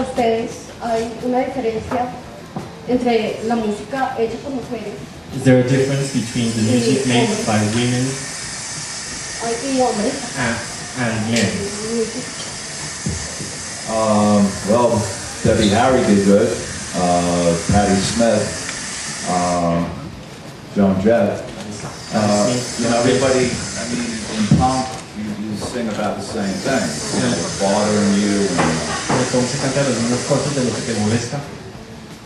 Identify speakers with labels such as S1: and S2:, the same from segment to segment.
S1: para ustedes hay una diferencia entre la música hecha por mujeres?
S2: Is there a difference between the music made by women
S1: Y hombres.
S2: and men?
S3: Well, Debbie Harry did good. Patti Smith, Joan Jett. You know, everybody, I mean, in punk, you sing about the same thing. You know, what's bothering you.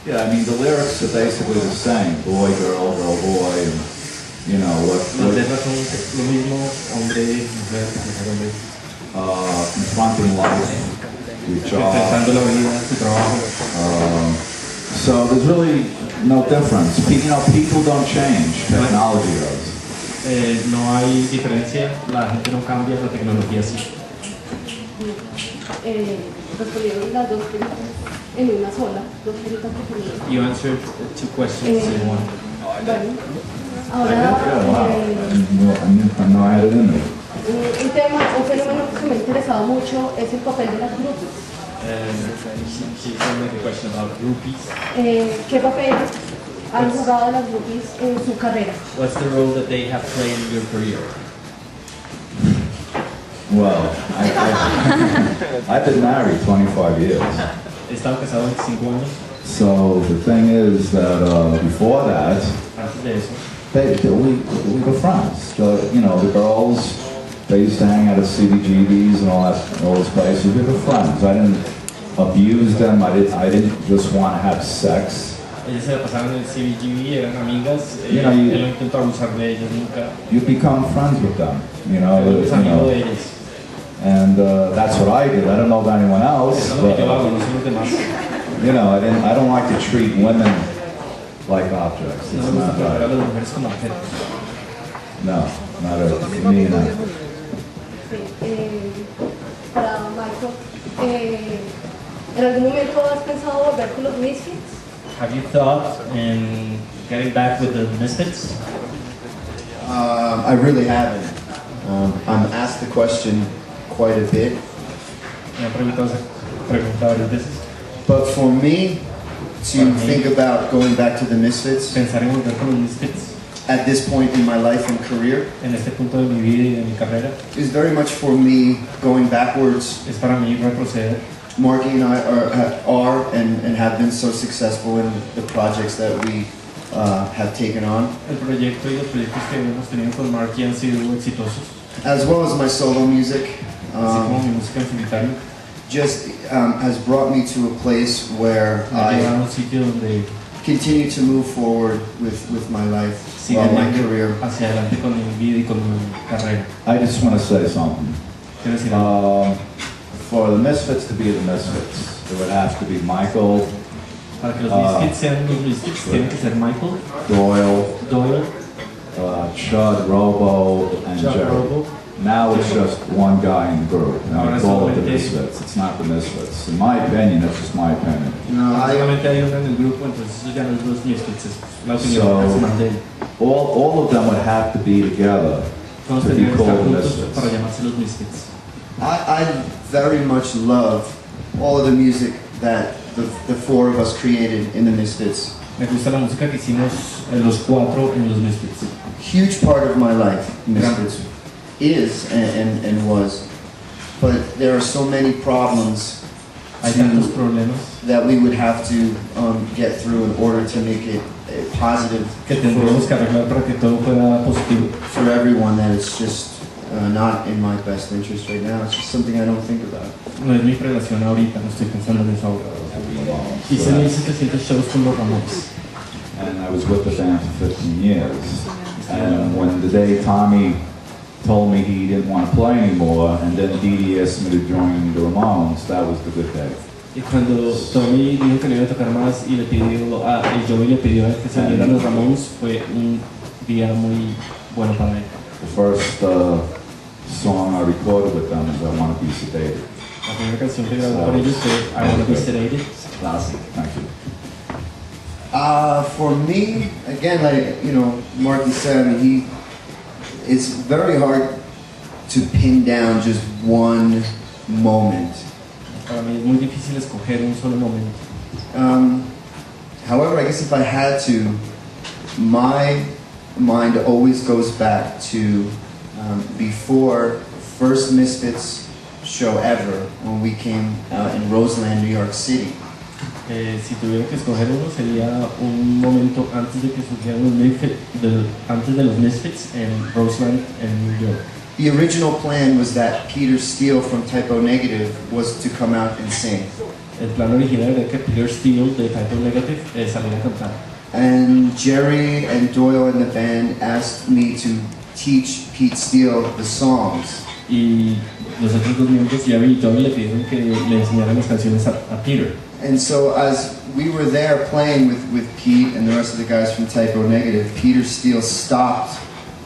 S3: Yeah, I mean, the lyrics are basically the same. Boy, girl, girl, boy, and, you know, confronting life, your job. So there's really no difference. You know, people don't change, technology does.
S2: No hay diferencia, la gente no cambia, la tecnología sí.
S1: Respondieron las dos preguntas en una sola, dos preguntas que
S2: You answered two questions in one.
S1: Bueno, ahora
S3: No, I had it in there.
S1: un fenómeno que me ha interesado mucho es el papel de las groupies.
S2: She's going to make a question about groupies.
S1: ¿Qué papel han jugado las groupies en su carrera?
S2: What's the role that they have played in your career?
S3: Well, I've been married 25 years.
S2: He estado casado 25 años.
S3: So the thing is that before that,
S2: Antes de eso,
S3: we were friends. You know, the girls, they used to hang out at CBGBs and all those places. We were friends. I didn't abuse them. I didn't just want to have sex.
S2: ellas se la pasaban en el CBGB, eran amigas.
S3: You know,
S2: él no intentó abusar de ellas nunca.
S3: You become friends with them. You know.
S2: Es amigo de ellas.
S3: And that's what I did. I don't know about anyone else. But, you know, I don't like to treat women like objects. It's not right. No, not for me. No.
S1: Para Marco, ¿en algún momento has pensado volver con los Misfits?
S2: Have you thought in getting back with the Misfits?
S4: I really haven't. I'm asked the question quite a bit. But for me to think about going back to the Misfits at this point in my life and career is very much for me going backwards. Marky and I are and have been so successful in the projects that we have taken on. As well as my solo music. Just has brought me to a place where I continue to move forward with my life, my career.
S3: I just want to say something. For the Misfits to be the Misfits, it would have to be Michael, Doyle, Chud, Robo, and Jerry. Now it's just one guy in the group. Now we call it the Misfits. It's not the Misfits. In my opinion, that's just my opinion. So all of them would have to be together to be called the Misfits.
S4: I very much love all of the music that the four of us created in the Misfits.
S2: Me gusta la música que hicimos los cuatro en los Misfits.
S4: Huge part of my life, Misfits is and was, but there are so many problems that we would have to get through in order to make it positive for everyone. That it's just not in my best interest right now. It's just something I don't think about.
S2: No es mi relación ahorita, no estoy pensando en eso ahora. Hice 1700 shows con los Ramones.
S3: And I was with the band for 15 years. And when the day Tommy told me he didn't want to play anymore, and then Dee Dee asked me to join the Ramones, that was the good day.
S2: Y cuando Tommy dijo que no iba a tocar más y le pidió y Joey le pidió que se unieran los Ramones, fue un día muy bueno para él.
S3: The first song I recorded with them is I Want to Be Sedated.
S2: La primera canción que grabó con ellos fue I Want to Be Sedated.
S3: Classic. Thank you.
S4: For me, again, like Marky said, I mean, it's very hard to pin down just one moment
S2: para mí es muy difícil escoger un solo momento.
S4: However, I guess if I had to, my mind always goes back to before first Misfits show ever, when we came out in Roseland, New York City.
S2: Si tuviera que escoger uno, sería un momento antes de que surgieran los Misfits, antes de los Misfits en Roseland, en New York.
S4: The original plan was that Peter Steele from Typo Negative was to come out and sing.
S2: El plan original era que Peter Steele de Typo Negative saliera a cantar.
S4: And Jerry and Doyle and the band asked me to teach Pete Steele the songs.
S2: Y los otros dos miembros, Jerry y Doyle, le pidieron que le enseñaran las canciones a Peter.
S4: And so as we were there playing with Pete and the rest of the guys from Typo Negative, Peter Steele stopped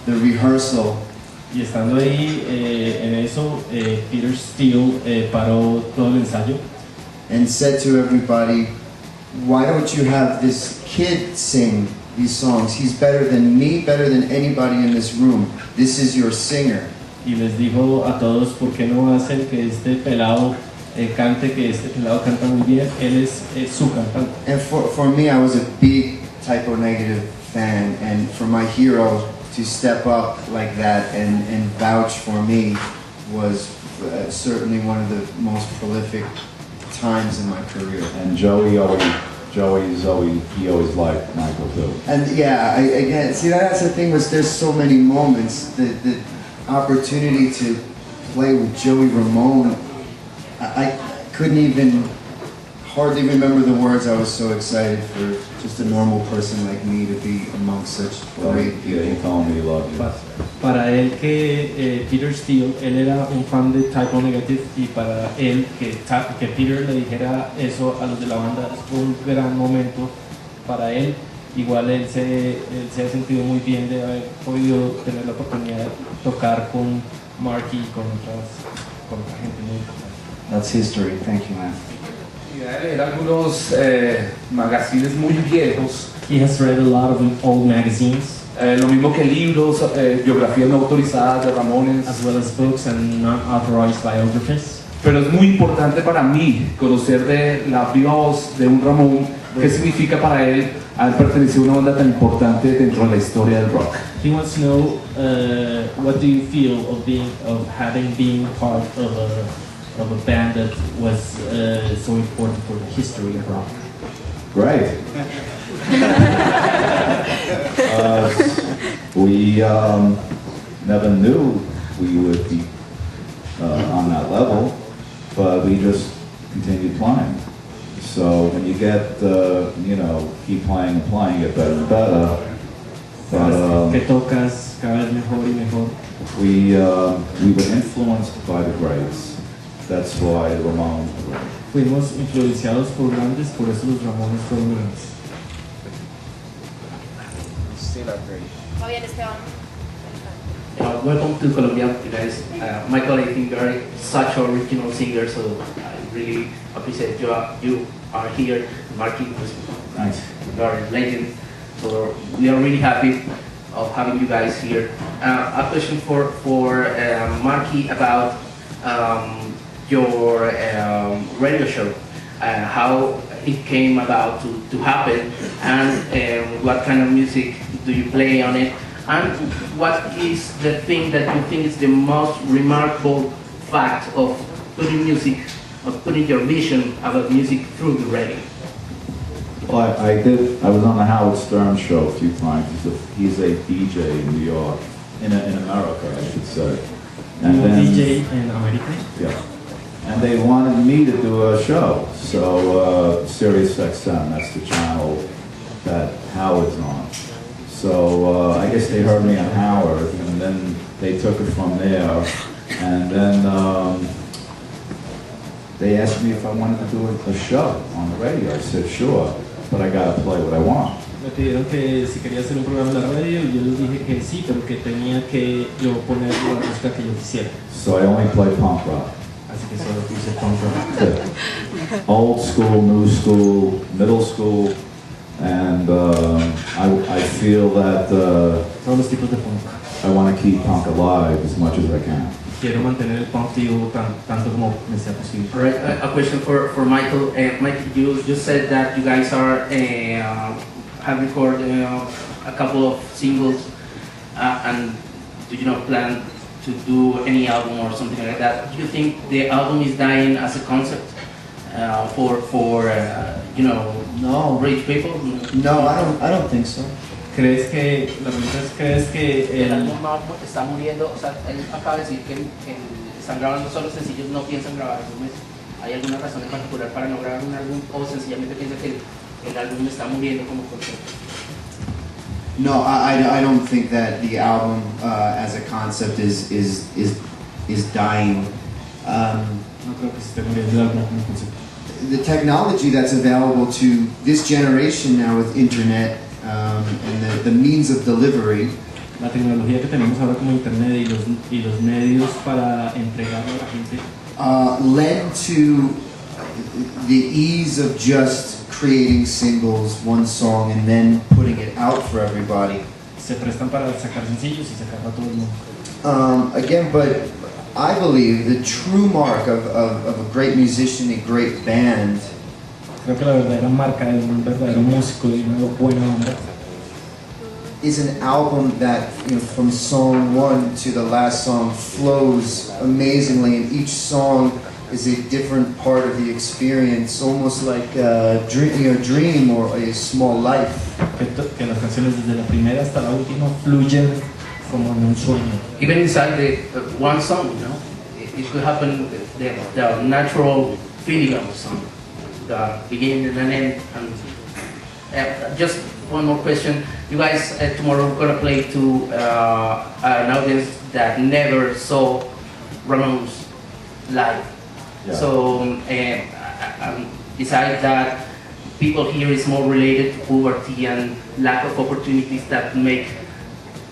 S4: the rehearsal.
S2: Y estando ahí en eso, Peter Steele paró todo el ensayo
S4: and said to everybody, why don't you have this kid sing these songs? He's better than me, better than anybody in this room. This is your singer.
S2: Y les dijo a todos, ¿por qué no hacen que este pelado cante, que este pelado canta muy bien? Él es su cantante.
S4: And for me, I was a big Typo Negative fan, and for my hero to step up like that and vouch for me was certainly one of the most prolific times in my career.
S3: And Joey always liked Michael too.
S4: And yeah, again, see, that's the thing, was there's so many moments. The opportunity to play with Joey Ramone, I couldn't even hardly remember the words. I was so excited for just a normal person like me to be amongst such great people.
S3: Yeah, he told me he loved you.
S2: Para él que Peter Steele, él era un fan de Typo Negative, y para él que Peter le dijera eso a los de la banda fue un gran momento para él. Igual él se ha sentido muy bien de haber podido tener la oportunidad de tocar con Marky y con otra gente muy importante.
S4: That's history. Thank you, man.
S5: Leer algunos magazines muy viejos.
S2: He has read a lot of old magazines.
S5: Lo mismo que libros, biografías no autorizadas de Ramones.
S2: As well as books and non-authorized biographies.
S5: Pero es muy importante para mí conocer de la viva voz de un Ramón, qué significa para él haber pertenecido a una banda tan importante dentro de la historia del rock.
S2: He wants to know what do you feel of having been part of a band that was so important for the history of rock.
S3: Great. We never knew we would be on that level, but we just continued playing. So when you get, keep playing and playing, get better and better. But
S2: que tocas cada vez mejor y mejor.
S3: we were influenced by the greats. That's why the Ramones were great.
S2: Fuimos influenciados por grandes, por eso los Ramones fueron grandes.
S6: Welcome to Colombia, you guys. Michael, I think you are such an original singer, so I really appreciate you are here. Marky,
S3: Thanks.
S6: you are a legend, so we are really happy of having you guys here. A question for Marky about your radio show, how it came about to happen, and what kind of music do you play on it, and what is the thing that you think is the most remarkable fact of putting music, of putting your vision about music through the radio?
S3: Well, I was on the Howard Stern show a few times. He's a DJ in New York, in America, I should say. And then,
S2: DJ in America?
S3: Yeah. And they wanted me to do a show. So Sirius XM, that's the channel that Howard's on. So I guess they heard me on Howard, and then they took it from there. And then they asked me if I wanted to do a show on the radio. I said, sure, but I gotta play what I want.
S2: Me pidieron que si quería hacer un programa en la radio, y yo les dije que sí, pero que tenía que yo poner la música que yo quisiera.
S3: So I only play punk rock.
S2: Así que solo puse punk rock.
S3: Old school, new school, middle school, and I feel that
S2: Todos los tipos de punk.
S3: I want to keep punk alive as much as I can.
S2: quiero mantener el punk vivo tanto como me sea posible.
S6: All right, a question for Michael. Michael, you said that you guys are have recorded a couple of singles, and do you not plan to do any album or something like that? Do you think the album is dying as a concept for you know,
S4: No.
S6: rich people?
S4: No, I don't think so.
S2: ¿Crees que, la pregunta es, crees que
S6: El álbum no está muriendo? O sea, él acaba de decir que están grabando solo sencillos, no piensan grabar álbumes. ¿Hay alguna razón en particular para no grabar un álbum o sencillamente piensa que el álbum está muriendo como concepto?
S4: No, I don't think that the album as a concept is dying.
S2: no creo que se esté muriendo el álbum como concepto.
S4: The technology that's available to this generation now with internet and the means of delivery,
S2: La tecnología que tenemos ahora como internet y los medios para entregarlo a la gente
S4: led to the ease of just creating singles, one song, and then putting it out for everybody.
S2: se prestan para sacar sencillos y sacarlo a todo el mundo.
S4: Again, but I believe the true mark of a great musician, a great band,
S2: Creo que la verdadera marca de un verdadero músico y una buena banda
S4: is an album that, you know, from song one to the last song flows amazingly, and each song is a different part of the experience, almost like a dream or a small life.
S2: que las canciones desde la primera hasta la última fluyen como en un sueño.
S6: Even inside the one song, you know, it could happen the natural feeling of a song, the beginning and an end. And just one more question: you guys tomorrow are gonna play to an audience that never saw Ramones live.
S3: Yeah.
S6: So besides that, people here is more related to poverty and lack of opportunities that make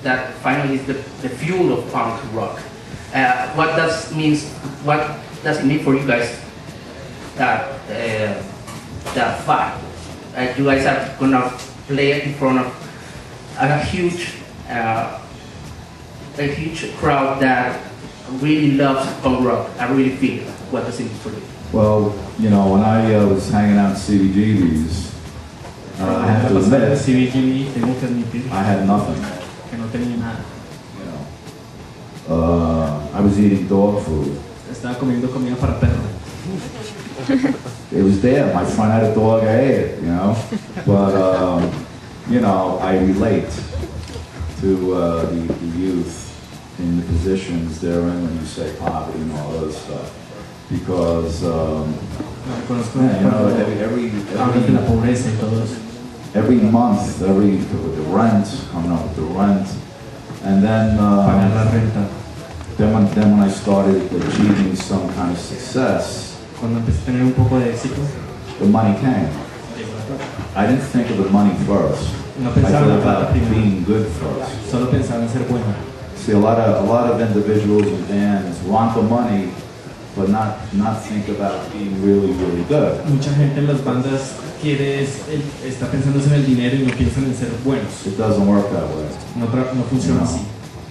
S6: that finally is the fuel of punk rock. What does it mean for you guys that that fact you guys are gonna play in front of a huge crowd that really loves punk rock? I really feel what does it mean for you?
S3: Well, you know, when I was hanging out in CBGB's, I have to admit,
S2: CBGB, tengo que admitir
S3: I had nothing.
S2: que no tenía nada.
S3: You know, I was eating dog food.
S2: Estaba comiendo comida para perro.
S3: It was there. My friend had a dog. I ate it. You know, but you know, I relate to the youth in the positions they're in when you say poverty and all that stuff, because yeah, you know,
S2: Hablas de la pobreza y todo eso.
S3: every month, with the rent, coming up with the rent, and then
S2: Pagar la renta.
S3: then when I started achieving some kind of success,
S2: Cuando empecé a tener un poco de éxito,
S3: the money came. I didn't think of the money first.
S2: no
S3: I
S2: pensaba en
S3: thought
S2: la plata
S3: about
S2: primero,
S3: being good first.
S2: solo pensaba en ser bueno.
S3: See, a lot of individuals and bands want the money, but not think about being really good.
S2: Mucha gente en las bandas está pensando en el dinero y no piensan en ser buenos.
S3: It doesn't work that way.
S2: No funciona así.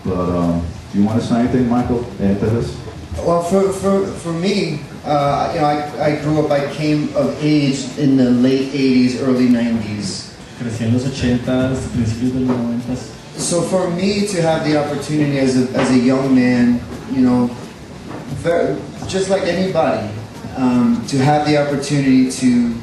S3: But do you want to say anything, Michael? Add to this?
S4: Well, for me, you know, I grew up. I came of age in the late '80s, early '90s.
S2: Crecí en los 80s, principios de los 90s.
S4: So for me to have the opportunity as a young man, you know, just like anybody, to have the opportunity to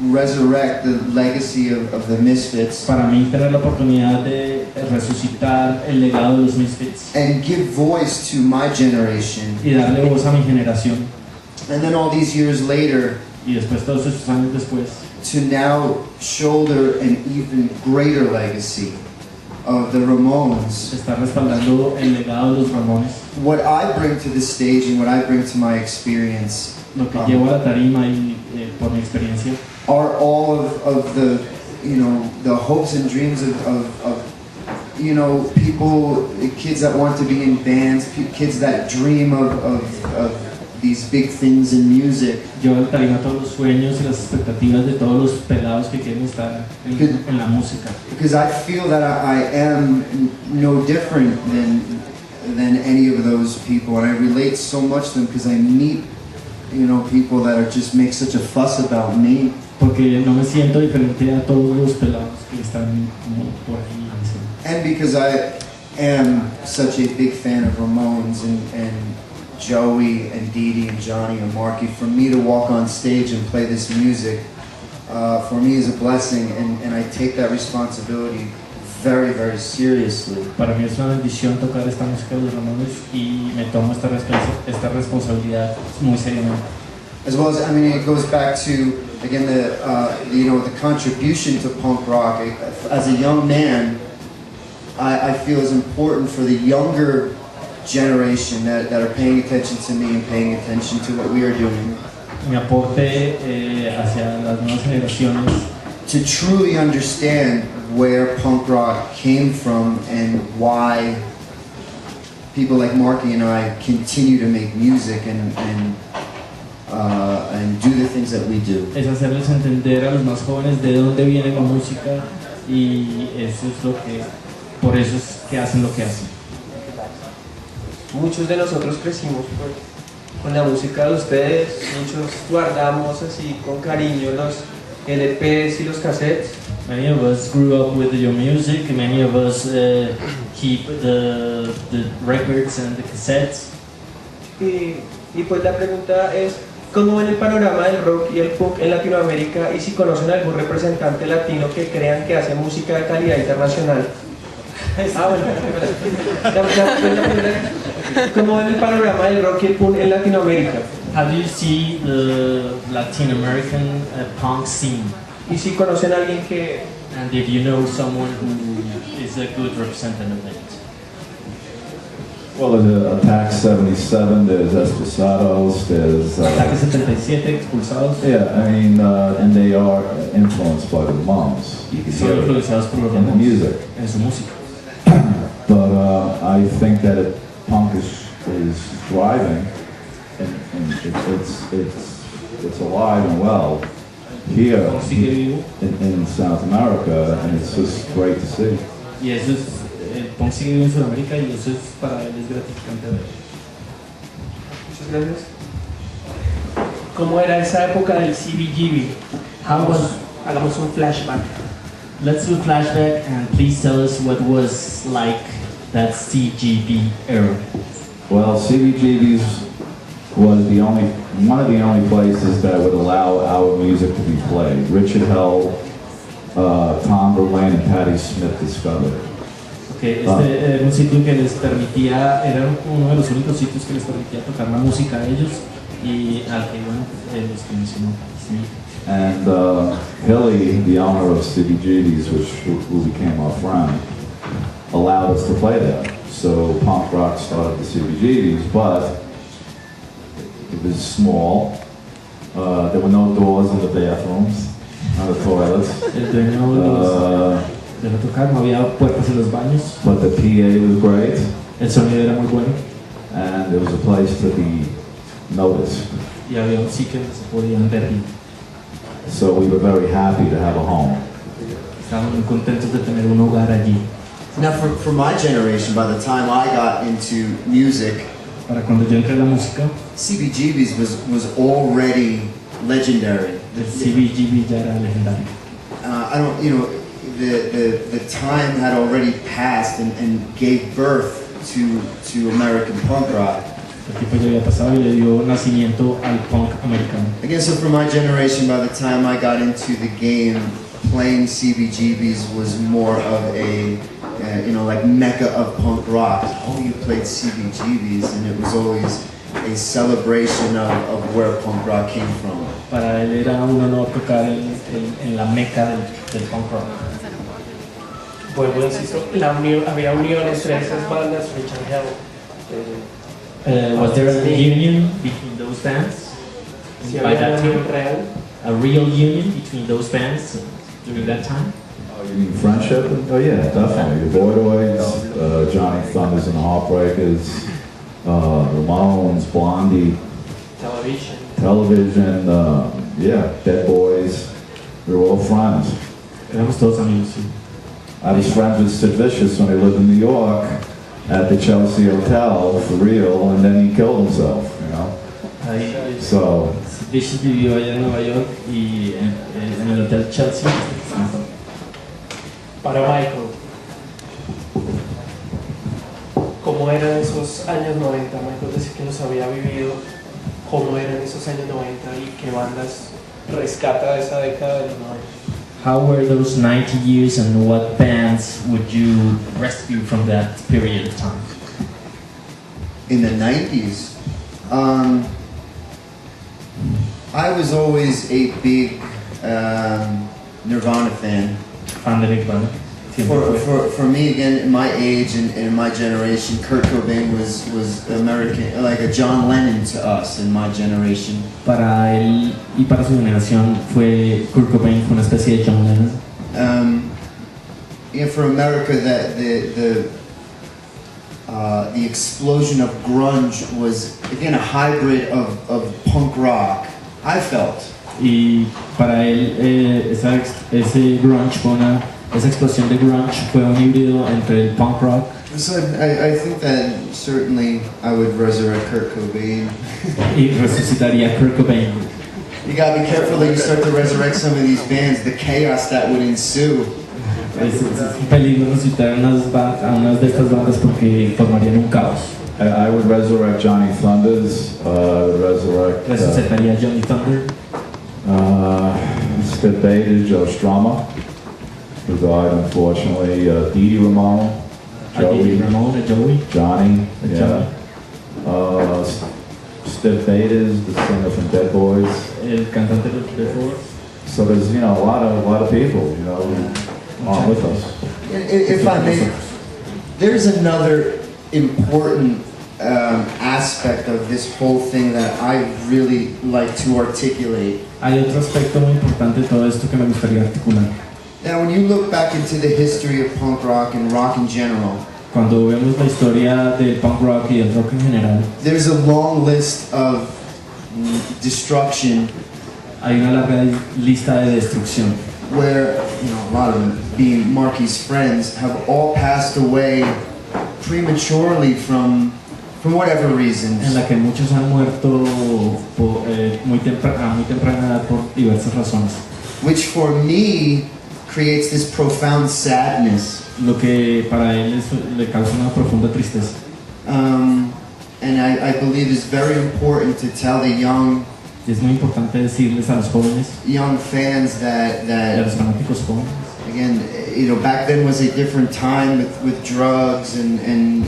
S4: resurrect the legacy of the Misfits
S2: Para mí tener la oportunidad de resucitar el legado de los Misfits
S4: and give voice to my generation,
S2: y darle voz a mi generación
S4: and then all these years later,
S2: y después todos esos años después
S4: to now shoulder an even greater legacy of the Ramones.
S2: estar respaldando el legado de los Ramones,
S4: What I bring to the stage and what I bring to my experience
S2: lo que llevo a la tarima y por mi experiencia
S4: are all of the, you know, the hopes and dreams of you know, people, kids that want to be in bands, kids that dream of these big things in music.
S2: llevo a la tarima todos los sueños y las expectativas de todos los pelados que quieren estar en la música,
S4: Because I feel that I am no different than any of those people, and I relate so much to them because I meet, people that are just make such a fuss about me.
S2: Porque no me siento diferente a todos los pelados que están como por ahí.
S4: And because I am such a big fan of Ramones and Joey and Dee Dee and Johnny and Marky, for me to walk on stage and play this music, for me is a blessing, and I take that responsibility very, very seriously.
S2: Para mí es una bendición tocar esta música de los Ramones y me tomo esta responsabilidad muy seriamente.
S4: As well as, it goes back to, again, the contribution to punk rock. As a young man, I feel is important for the younger generation that are paying attention to me and paying attention to what we are doing.
S2: Mi aporte hacia las nuevas generaciones.
S4: To truly understand where punk rock came from and why people like Marky and I continue to make music and do the things that we do.
S2: Es hacerles entender a los más jóvenes de dónde viene la música y eso es lo que, por eso es que hacen lo que hacen.
S7: Muchos de nosotros crecimos con la música de ustedes, muchos guardamos así con cariño los LPs y los cassettes.
S2: Many of us grew up with your music, many of us keep the records and the cassettes.
S7: Y pues la pregunta es, ¿cómo ven el panorama del rock y el punk en Latinoamérica y si conocen algún representante latino que crean que hace música de calidad internacional? ¿Cómo ven el panorama del rock y el punk en Latinoamérica?
S2: How do you see the Latin American punk scene?
S7: Y si conocen a alguien que...
S2: And if you know someone who is a good representative of it.
S3: Well, there's Attack 77, there's Esposados, there's...
S2: Ataque 77, Expulsados.
S3: Yeah, and they are influenced by the Ramones. You can hear it in the music.
S2: En su música.
S3: But I think that punk is thriving, and it's alive and well here in South America, and it's just great to see.
S2: Y eso es, el punk sigue vivo en Sudamérica y eso es para él es gratificante ver.
S7: Muchas gracias.
S8: ¿Cómo era esa época del CBGB? Hagamos un flashback.
S2: Let's do a flashback and please tell us what was like that CGB era.
S3: Well, CBGB's was one of the only places that would allow our music to be played. Richard Hell, Tom Verlaine, and Patti Smith discovered it.
S2: Okay, este era un sitio que les permitía, era uno de los únicos sitios que les permitía tocar la música a ellos y al que iban los que mencionó.
S3: And Hilly, the owner of CBGB's, who became our friend, allowed us to play there. So punk rock started the CBGB's, but it was small. There were no doors in the bathrooms, no toilets.
S2: No había puertas en los baños.
S3: But the PA was great.
S2: El sonido era muy bueno.
S3: And there was a place to be noticed.
S2: Y había un sitio donde se podían ver.
S3: So we were very happy to have a home.
S2: Estábamos muy contentos de tener un hogar allí.
S4: Now, for my generation, by the time I got into music,
S2: para cuando yo entré en la música,
S4: CBGB's was already legendary.
S2: El CBGB ya era legendario.
S4: I don't, the time had already passed and gave birth to American punk rock.
S2: El tiempo ya había pasado y le dio nacimiento al punk americano.
S4: Again, so for my generation, by the time I got into the game, playing CBGB's was more of a, like mecca of punk rock. Oh, you played CBGB's, and it was always a celebration of where punk rock came from.
S2: Para él era un honor tocar en la meca del punk rock.
S8: Vuelvo, insisto, había unión entre esas bandas, Richard Hell.
S2: Was there a union between those bands? By that time? A real union between those bands during that time?
S3: Oh, you mean friendship? Oh yeah, definitely. The Boydoids, Johnny Thunders and the Heartbreakers, Ramones, Blondie, Television, yeah, Dead Boys. We were all friends.
S2: Éramos todos amigos, sí.
S3: I was friends with Sid Vicious when they lived in New York. at the Chelsea Hotel for real, and then he killed himself, you know. So
S2: Vicious vivió allá en Nueva York y en el Hotel Chelsea.
S8: Para Michael, ¿cómo eran esos años 90? Michael decía que los había vivido. ¿Cómo eran esos años 90 y qué bandas rescata de esa década de los 90?
S2: How were those 90 years and what bands would you rescue from that period of time?
S4: In the 90s, I was always a big Nirvana fan.
S2: Fan de Nirvana.
S4: For me, again, in my age and in my generation, Kurt Cobain was American, like a John Lennon to us in my generation.
S2: Para él y para su generación Kurt Cobain fue una especie de John Lennon.
S4: For America, that the explosion of grunge was again a hybrid of punk rock. I felt.
S2: Y para él ese grunge esa explosión de grunge fue un híbrido entre el punk rock.
S4: So I think that certainly I would resurrect Kurt Cobain.
S2: Y resucitaría Kurt Cobain.
S4: You gotta be careful that you start to resurrect some of these bands, the chaos that would ensue.
S2: Es un peligro resucitar a unas de estas bandas porque formarían un caos.
S3: I would resurrect Johnny Thunders.
S2: Resucitaría Johnny Thunder.
S3: Skip Bader, Joe Strummer, who died unfortunately. Dee Ramone,
S2: Joey,
S3: Johnny, yeah. Skip Bader's the singer from Dead Boys.
S2: El cantante de Dead Boys.
S3: So there's a lot of people who are with us.
S4: If I may, there's another important aspect of this whole thing that I really like to articulate.
S2: Hay otro aspecto muy importante de todo esto que me gustaría articular.
S4: Now, when you look back into the history of punk rock and rock in general,
S2: cuando vemos la historia del punk rock y del rock en general,
S4: there's a long list of destruction.
S2: Hay una larga lista de destrucción.
S4: Where a lot of them, being Marky's friends, have all passed away prematurely from whatever reasons.
S2: En la que muchos han muerto a muy temprana edad por diversas razones.
S4: Which for me creates this profound sadness.
S2: Lo que para él le causa una profunda tristeza.
S4: And I believe it's very important to tell the young.
S2: Es muy importante decirles a los jóvenes,
S4: young fans that
S2: a los fanáticos jóvenes.
S4: Again, back then was a different time with drugs and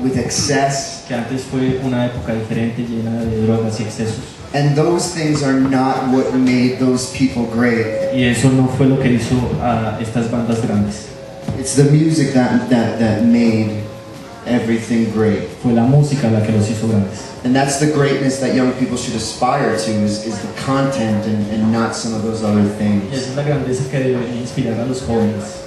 S4: with excess.
S2: Que antes fue una época diferente llena de drogas y excesos.
S4: And those things are not what made those people great.
S2: Y eso no fue lo que hizo a estas bandas grandes.
S4: It's the music that made everything great.
S2: Fue la música la que los hizo grandes.
S4: And that's the greatness that young people should aspire to is the content and not some of those other things.
S2: Esa es la grandeza que debe inspirar a los jóvenes.